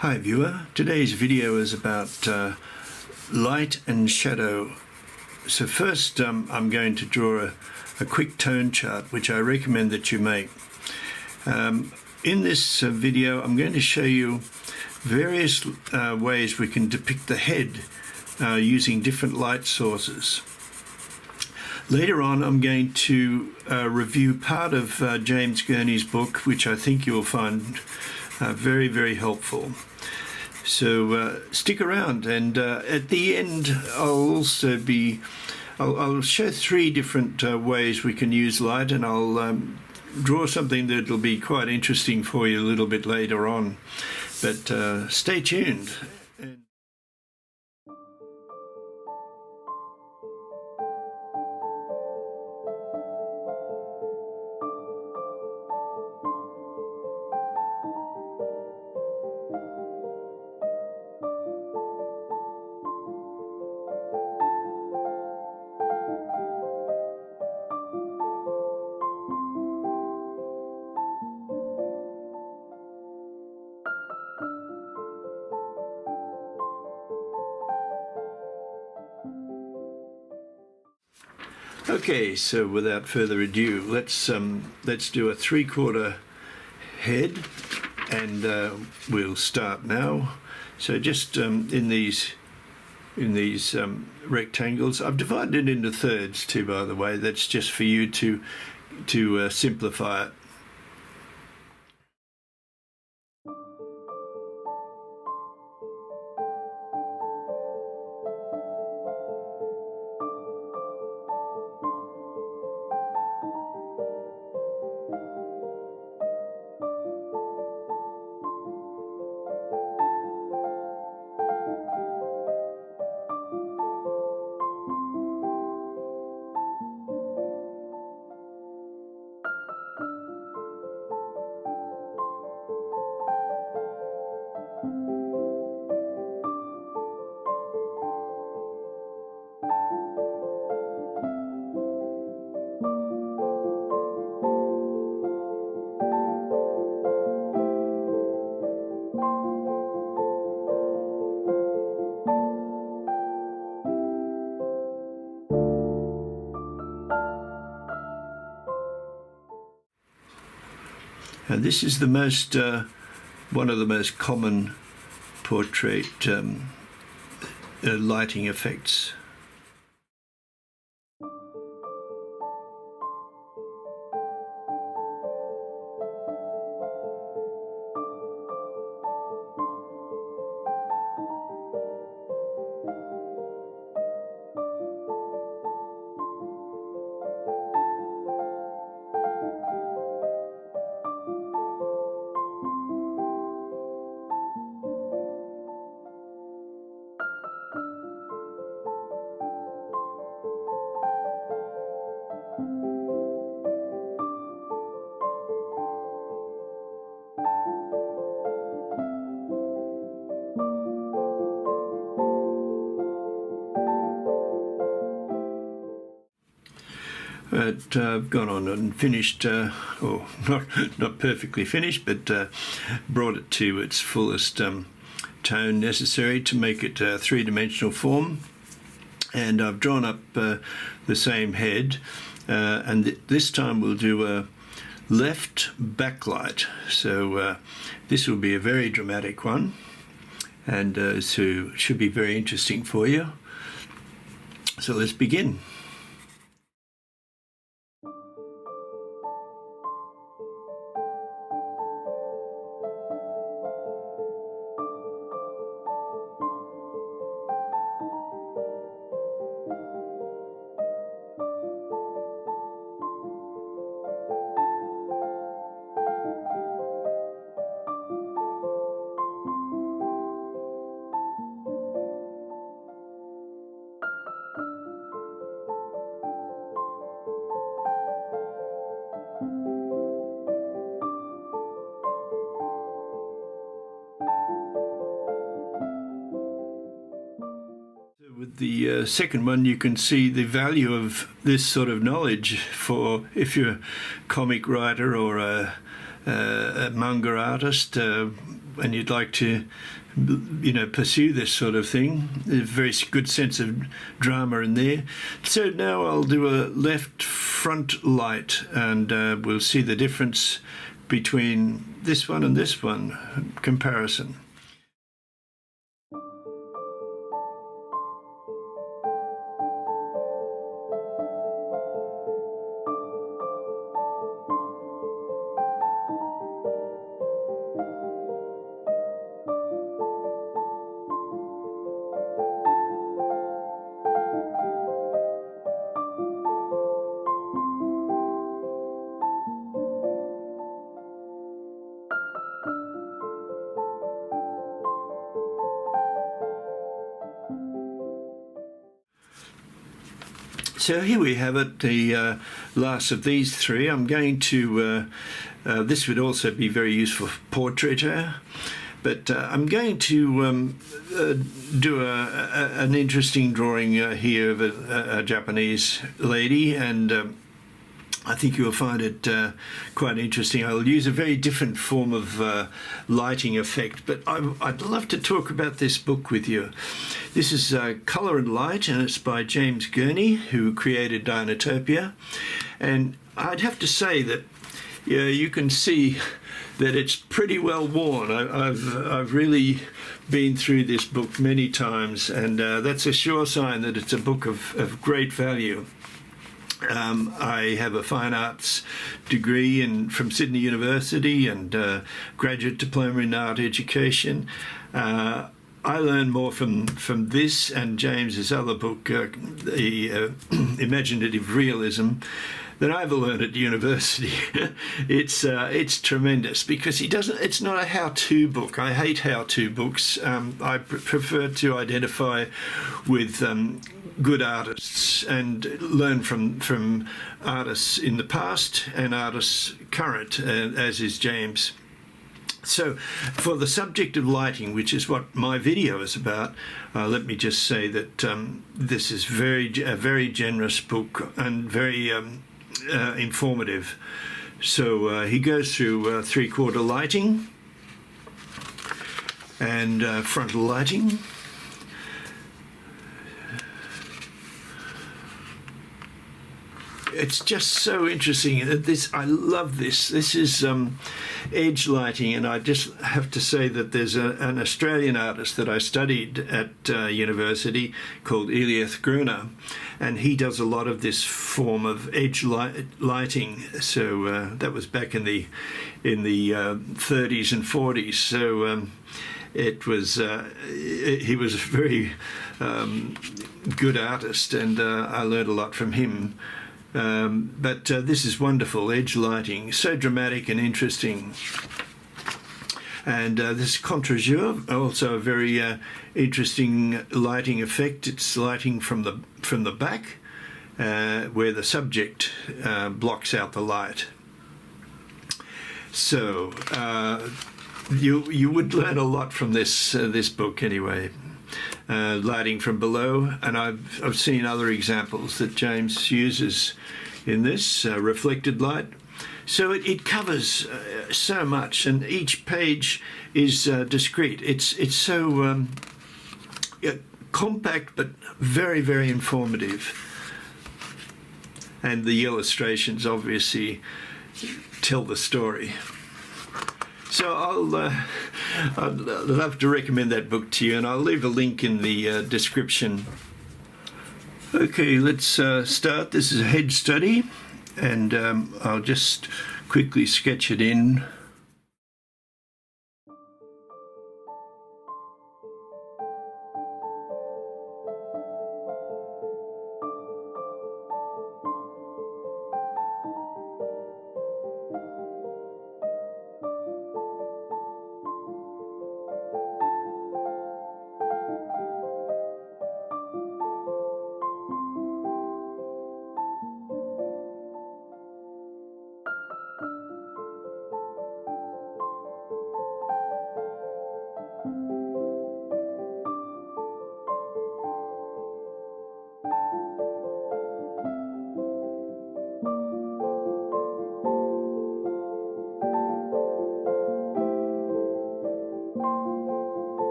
Hi viewer, today's video is about light and shadow. So first I'm going to draw a quick tone chart which I recommend that you make. In this video I'm going to show you various ways we can depict the head using different light sources. Later on I'm going to review part of James Gurney's book, which I think you'll find very, very helpful. So stick around, and at the end I'll show three different ways we can use light, and I'll draw something that'll be quite interesting for you a little bit later on. But stay tuned. Okay, so without further ado, let's do a 3/4 head, and we'll start now. So just in these rectangles, I've divided it into thirds too, by the way. That's just for you to simplify it. And this is the one of the most common portrait lighting effects. I've gone on and finished, or not perfectly finished, but brought it to its fullest tone necessary to make it a three-dimensional form. And I've drawn up the same head, and this time we'll do a left backlight. So this will be a very dramatic one, and so should be very interesting for you. So let's begin. With the second one, you can see the value of this sort of knowledge for if you're a comic writer or a manga artist. and you'd like to, pursue this sort of thing. There's a very good sense of drama in there. So now I'll do a left front light, and we'll see the difference between this one and this one, comparison. So here we have it, the last of these three. I'm going to, this would also be very useful for portraiture, but I'm going to do an interesting drawing here of a Japanese lady, and I think you'll find it quite interesting. I'll use a very different form of lighting effect, but I'd love to talk about this book with you. This is Colour and Light, and it's by James Gurney, who created Dinotopia. And I'd have to say that you can see that it's pretty well worn. I've really been through this book many times, and that's a sure sign that it's a book of great value. I have a fine arts degree from Sydney University and graduate diploma in art education. I learned more from this and James's other book, the Imaginative Realism, than I ever learned at university. It's tremendous because he doesn't. It's not a how-to book. I hate how-to books. I prefer to identify with good artists and learn from artists in the past and artists current, as is James. So for the subject of lighting, which is what my video is about, let me just say that this is a very generous book and very informative. So he goes through three-quarter lighting and frontal lighting. It's just so interesting. I love this. This is edge lighting, and I just have to say that there's an Australian artist that I studied at university called Gurney, and he does a lot of this form of edge lighting. So that was back in the 30s and 40s. So it was he was a very good artist, and I learned a lot from him. But this is wonderful, edge lighting, so dramatic and interesting. And this contre-jour, also a very interesting lighting effect. It's lighting from the back, where the subject blocks out the light. So you would learn a lot from this book anyway. Lighting from below, and I've seen other examples that James uses in this reflected light. So it covers so much, and each page is discrete. It's so compact but very, very informative, and the illustrations obviously tell the story. So I'd love to recommend that book to you, and I'll leave a link in the description. Okay, let's start. This is a head study, and I'll just quickly sketch it in.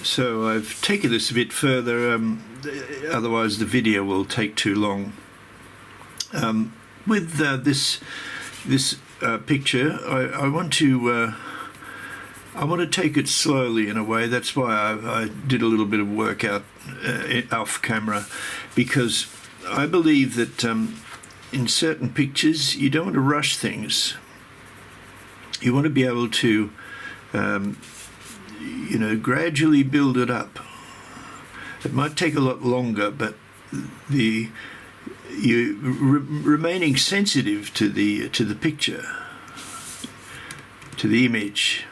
So I've taken this a bit further, otherwise the video will take too long. With this picture, I want to take it slowly in a way. That's why I did a little bit of work out off camera, because I believe that in certain pictures you don't want to rush things. You want to be able to gradually build it up. It might take a lot longer, but remaining sensitive to the picture, to the image.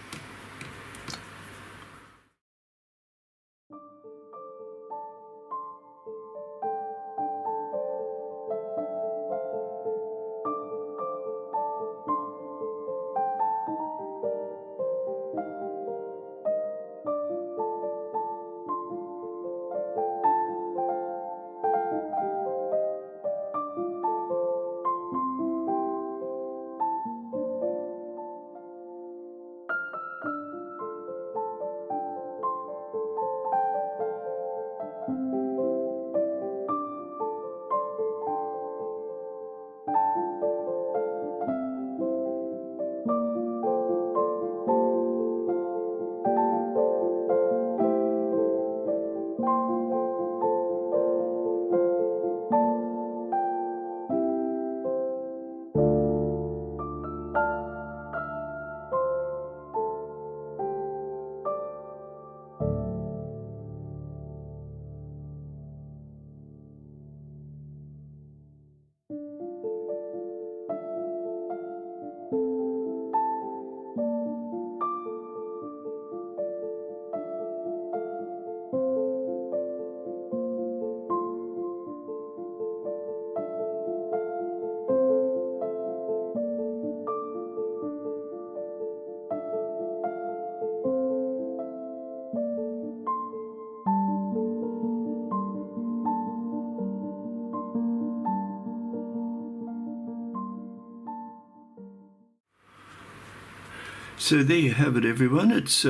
So there you have it, everyone. It's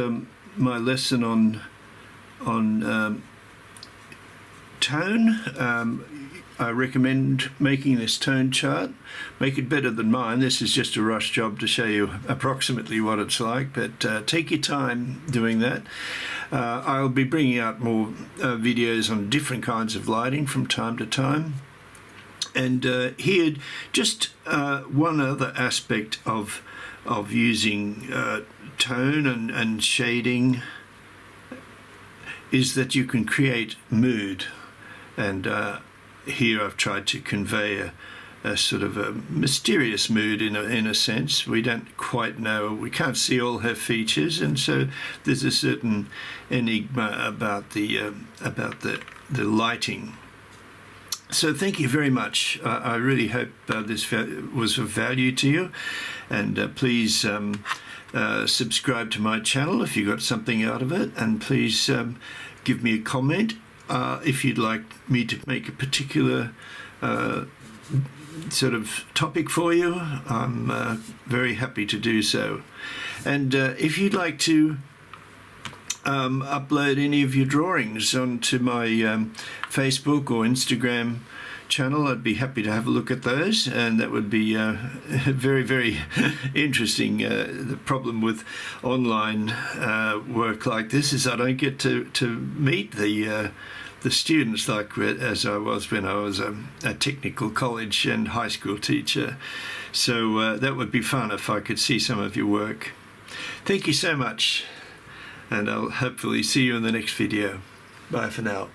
my lesson on tone. I recommend making this tone chart. Make it better than mine. This is just a rush job to show you approximately what it's like, but take your time doing that. I'll be bringing out more videos on different kinds of lighting from time to time. And here, just one other aspect of using tone and shading is that you can create mood. And here I've tried to convey a sort of a mysterious mood in a sense. We don't quite know, we can't see all her features, and so there's a certain enigma about the lighting. So thank you very much. I really hope this was of value to you, and please subscribe to my channel if you got something out of it, and please give me a comment if you'd like me to make a particular sort of topic for you. I'm very happy to do so. And if you'd like to upload any of your drawings onto my Facebook or Instagram channel, I'd be happy to have a look at those, and that would be very, very interesting. The problem with online work like this is I don't get to meet the students like as I was when I was a technical college and high school teacher. So that would be fun if I could see some of your work. Thank you so much, and I'll hopefully see you in the next video. Bye for now.